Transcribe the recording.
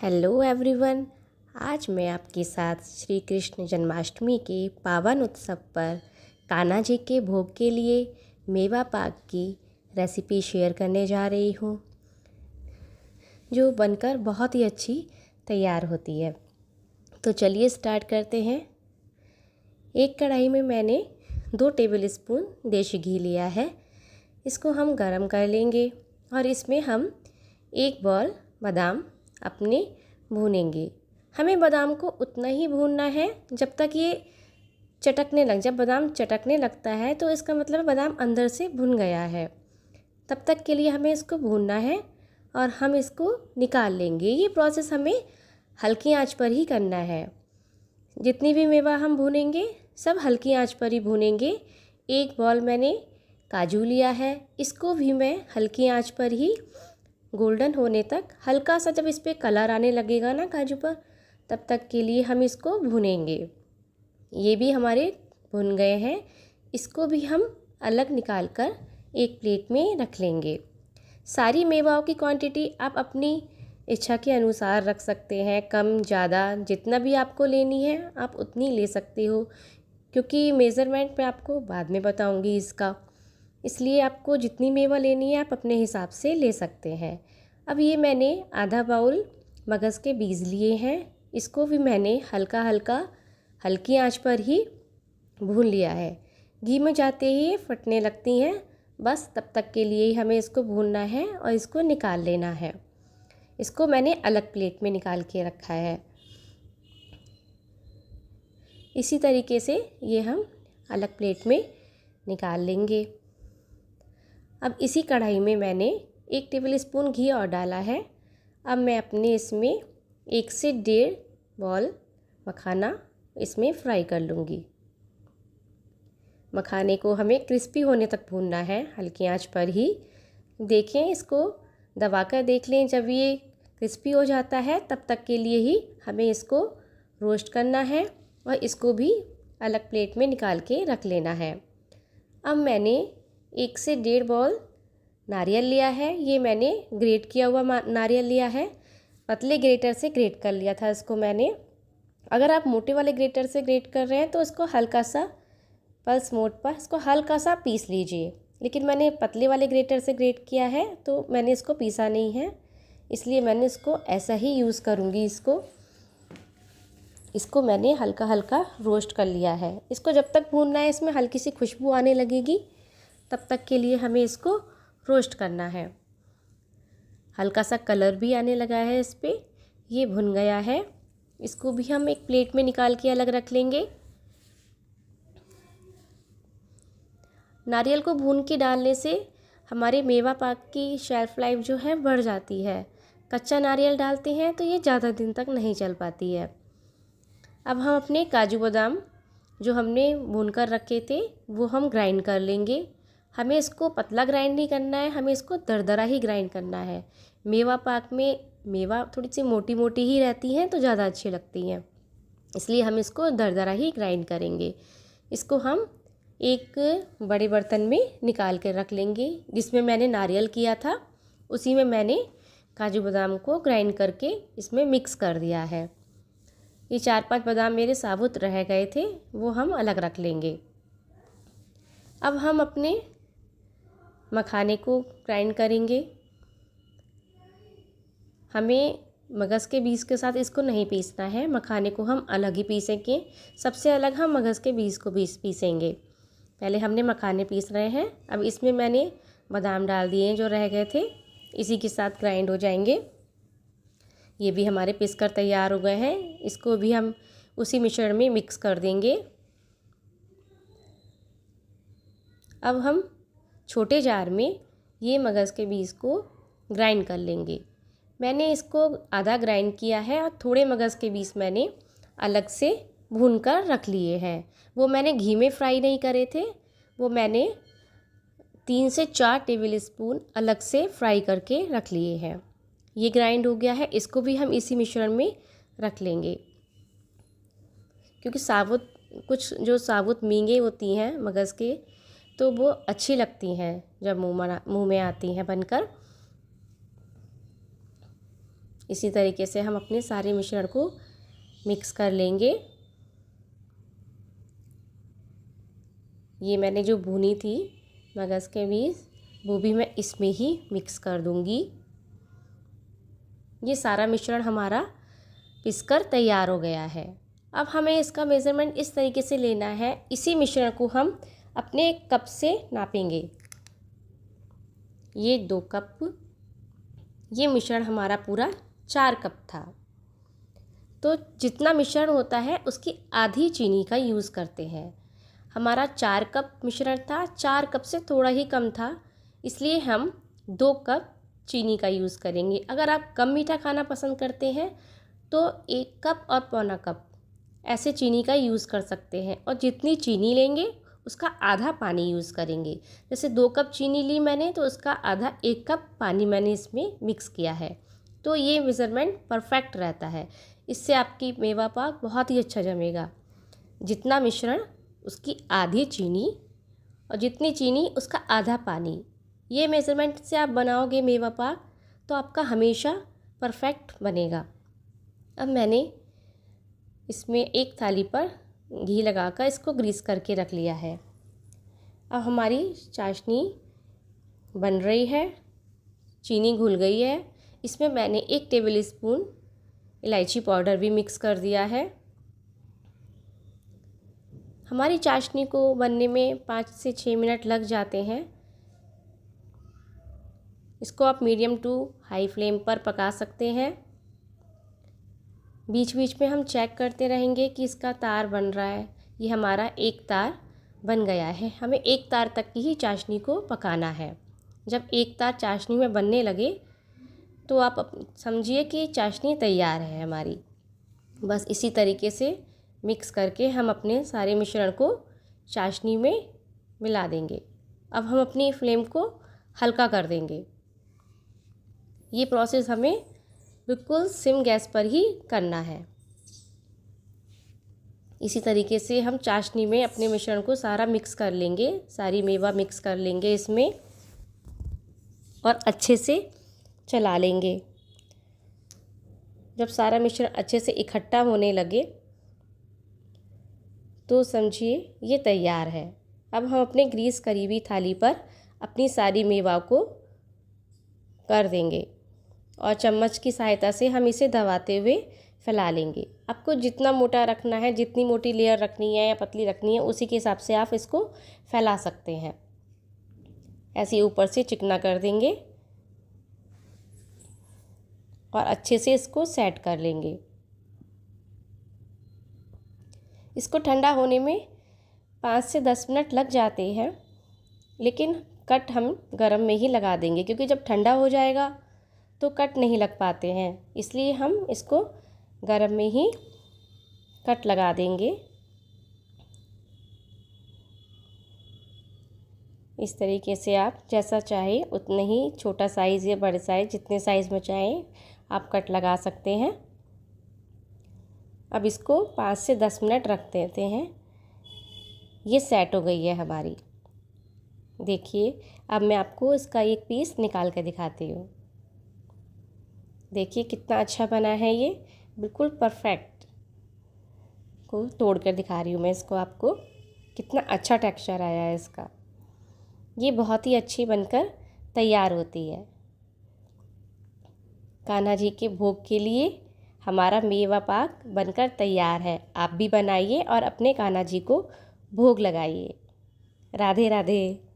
Hello everyone. आज मैं आपके साथ श्री कृष्ण जन्माष्टमी के पावन उत्सव पर कान्हा जी के भोग के लिए मेवा पाक की रेसिपी शेयर करने जा रही हूँ, जो बनकर बहुत ही अच्छी तैयार होती है। तो चलिए स्टार्ट करते हैं। एक कढ़ाई में मैंने 2 टेबल स्पून देसी घी लिया है। इसको हम गरम कर लेंगे और इसमें हम 1 बॉल बादाम अपने भूनेंगे। हमें बादाम को उतना ही भूनना है जब तक ये चटकने लग जब बादाम चटकने लगता है तो इसका मतलब बादाम अंदर से भुन गया है। तब तक के लिए हमें इसको भूनना है और हम इसको निकाल लेंगे। ये प्रोसेस हमें हल्की आंच पर ही करना है। जितनी भी मेवा हम भूनेंगे सब हल्की आंच पर ही भूनेंगे। 1 बॉल मैंने काजू लिया है, इसको भी मैं हल्की आंच पर ही गोल्डन होने तक, हल्का सा जब इस पर कलर आने लगेगा ना काजू पर, तब तक के लिए हम इसको भुनेंगे। ये भी हमारे भुन गए हैं। इसको भी हम अलग निकाल कर एक प्लेट में रख लेंगे। सारी मेवाओं की क्वांटिटी आप अपनी इच्छा के अनुसार रख सकते हैं, कम ज़्यादा जितना भी आपको लेनी है आप उतनी ले सकते हो, क्योंकि मेज़रमेंट मैं आपको बाद में बताऊंगी इसका। इसलिए आपको जितनी मेवा लेनी है आप अपने हिसाब से ले सकते हैं। अब ये मैंने आधा बाउल मगज़ के बीज लिए हैं। इसको भी मैंने हल्का हल्का हल्की आंच पर ही भून लिया है। घी में जाते ही ये फटने लगती हैं, बस तब तक के लिए ही हमें इसको भूनना है और इसको निकाल लेना है। इसको मैंने अलग प्लेट में निकाल के रखा है। इसी तरीके से ये हम अलग प्लेट में निकाल लेंगे। अब इसी कढ़ाई में मैंने 1 टेबल स्पून घी और डाला है। अब मैं अपने इसमें 1 से 1.5 बॉल मखाना इसमें फ्राई कर लूँगी। मखाने को हमें क्रिस्पी होने तक भूनना है, हल्की आंच पर ही। देखें, इसको दबाकर देख लें। जब ये क्रिस्पी हो जाता है तब तक के लिए ही हमें इसको रोस्ट करना है और इसको भी अलग प्लेट में निकाल के रख लेना है। अब मैंने 1 से 1.5 बॉल नारियल लिया है। ये मैंने ग्रेट किया हुआ नारियल लिया है। पतले ग्रेटर से ग्रेट कर लिया था इसको मैंने। अगर आप मोटे वाले ग्रेटर से ग्रेट कर रहे हैं तो इसको हल्का सा पल्स मोड पर इसको हल्का सा पीस लीजिए। लेकिन मैंने पतले वाले ग्रेटर से ग्रेट किया है तो मैंने इसको पीसा नहीं है, इसलिए मैंने इसको ऐसा ही यूज़ करूँगी। इसको मैंने हल्का हल्का रोस्ट कर लिया है। इसको जब तक भूनना है इसमें हल्की सी खुशबू आने लगेगी, तब तक के लिए हमें इसको रोस्ट करना है। हल्का सा कलर भी आने लगा है इस पर, ये भुन गया है। इसको भी हम एक प्लेट में निकाल के अलग रख लेंगे। नारियल को भून के डालने से हमारे मेवा पाक की शेल्फ लाइफ जो है बढ़ जाती है। कच्चा नारियल डालते हैं तो ये ज़्यादा दिन तक नहीं चल पाती है। अब हम अपने काजू बादाम जो हमने भून कर रखे थे वो हम ग्राइंड कर लेंगे। हमें इसको पतला ग्राइंड नहीं करना है, हमें इसको दरदरा ही ग्राइंड करना है। मेवा पाक में मेवा थोड़ी सी मोटी मोटी ही रहती हैं तो ज़्यादा अच्छी लगती हैं, इसलिए हम इसको दरदरा ही ग्राइंड करेंगे। इसको हम एक बड़े बर्तन में निकाल कर रख लेंगे। जिसमें मैंने नारियल किया था उसी में मैंने काजू बादाम को ग्राइंड करके इसमें मिक्स कर दिया है। ये 4-5 बादाम मेरे साबुत रह गए थे, वो हम अलग रख लेंगे। अब हम अपने मखाने को ग्राइंड करेंगे। हमें मगज़ के बीज के साथ इसको नहीं पीसना है, मखाने को हम अलग ही पीसेंगे। सबसे अलग हम मगज़ के बीज को पीसेंगे। पहले हमने मखाने पीस रहे हैं। अब इसमें मैंने बादाम डाल दिए हैं जो रह गए थे, इसी के साथ ग्राइंड हो जाएंगे। ये भी हमारे पीस कर तैयार हो गए हैं। इसको भी हम उसी मिश्रण में मिक्स कर देंगे। अब हम छोटे जार में ये मगज़ के बीज को ग्राइंड कर लेंगे। मैंने इसको आधा ग्राइंड किया है और थोड़े मगज़ के बीज मैंने अलग से भून कर रख लिए हैं। वो मैंने घी में फ्राई नहीं करे थे, वो मैंने 3 से 4 टेबल स्पून अलग से फ्राई करके रख लिए हैं। ये ग्राइंड हो गया है। इसको भी हम इसी मिश्रण में रख लेंगे, क्योंकि जो साबुत मींगे होती हैं मगज़ के तो वो अच्छी लगती हैं जब मुंह में आती हैं बनकर। इसी तरीके से हम अपने सारे मिश्रण को मिक्स कर लेंगे। ये मैंने जो भुनी थी मगज़ के बीज, वो भी मैं इसमें ही मिक्स कर दूंगी। ये सारा मिश्रण हमारा पिसकर तैयार हो गया है। अब हमें इसका मेज़रमेंट इस तरीके से लेना है। इसी मिश्रण को हम अपने कप से नापेंगे। ये 2 कप, ये मिश्रण हमारा पूरा 4 कप था। तो जितना मिश्रण होता है उसकी आधी चीनी का यूज़ करते हैं। हमारा 4 कप मिश्रण था, 4 कप से थोड़ा ही कम था, इसलिए हम 2 कप चीनी का यूज़ करेंगे। अगर आप कम मीठा खाना पसंद करते हैं तो 1 कप और पौना कप ऐसे चीनी का यूज़ कर सकते हैं, और जितनी चीनी लेंगे उसका आधा पानी यूज़ करेंगे। जैसे 2 कप चीनी ली मैंने तो उसका आधा 1 कप पानी मैंने इसमें मिक्स किया है। तो ये मेज़रमेंट परफेक्ट रहता है। इससे आपकी मेवा पाक बहुत ही अच्छा जमेगा। जितना मिश्रण उसकी आधी चीनी, और जितनी चीनी उसका आधा पानी। ये मेज़रमेंट से आप बनाओगे मेवा पाक तो आपका हमेशा परफेक्ट बनेगा। अब मैंने इसमें एक थाली पर घी लगाकर इसको ग्रीस करके रख लिया है। अब हमारी चाशनी बन रही है, चीनी घुल गई है। इसमें मैंने 1 टेबल स्पून इलायची पाउडर भी मिक्स कर दिया है। हमारी चाशनी को बनने में 5 से 6 मिनट लग जाते हैं। इसको आप मीडियम टू हाई फ्लेम पर पका सकते हैं। बीच बीच में हम चेक करते रहेंगे कि इसका तार बन रहा है। ये हमारा एक तार बन गया है। हमें एक तार तक की ही चाशनी को पकाना है। जब एक तार चाशनी में बनने लगे तो आप समझिए कि चाशनी तैयार है हमारी। बस इसी तरीके से मिक्स करके हम अपने सारे मिश्रण को चाशनी में मिला देंगे। अब हम अपनी फ्लेम को हल्का कर देंगे। ये प्रोसेस हमें बिल्कुल सिम गैस पर ही करना है। इसी तरीके से हम चाशनी में अपने मिश्रण को सारा मिक्स कर लेंगे, सारी मेवा मिक्स कर लेंगे इसमें और अच्छे से चला लेंगे। जब सारा मिश्रण अच्छे से इकट्ठा होने लगे तो समझिए ये तैयार है। अब हम अपने ग्रीस करी हुई थाली पर अपनी सारी मेवा को कर देंगे और चम्मच की सहायता से हम इसे दबाते हुए फैला लेंगे। आपको जितना मोटा रखना है, जितनी मोटी लेयर रखनी है या पतली रखनी है, उसी के हिसाब से आप इसको फैला सकते हैं। ऐसे ऊपर से चिकना कर देंगे और अच्छे से इसको सेट कर लेंगे। इसको ठंडा होने में 5 से 10 मिनट लग जाते हैं, लेकिन कट हम गरम में ही लगा देंगे, क्योंकि जब ठंडा हो जाएगा तो कट नहीं लग पाते हैं। इसलिए हम इसको गरम में ही कट लगा देंगे। इस तरीके से आप जैसा चाहे उतने ही, छोटा साइज़ या बड़े साइज़, जितने साइज़ में चाहें आप कट लगा सकते हैं। अब इसको 5 से 10 मिनट रख देते हैं। ये सेट हो गई है हमारी। देखिए, अब मैं आपको इसका एक पीस निकाल कर दिखाती हूँ। देखिए कितना अच्छा बना है, ये बिल्कुल परफेक्ट। को तोड़ कर दिखा रही हूँ मैं इसको आपको, कितना अच्छा टेक्सचर आया है इसका। ये बहुत ही अच्छी बनकर तैयार होती है। कान्हा जी के भोग के लिए हमारा मेवा पाक बनकर तैयार है। आप भी बनाइए और अपने कान्हा जी को भोग लगाइए। राधे राधे।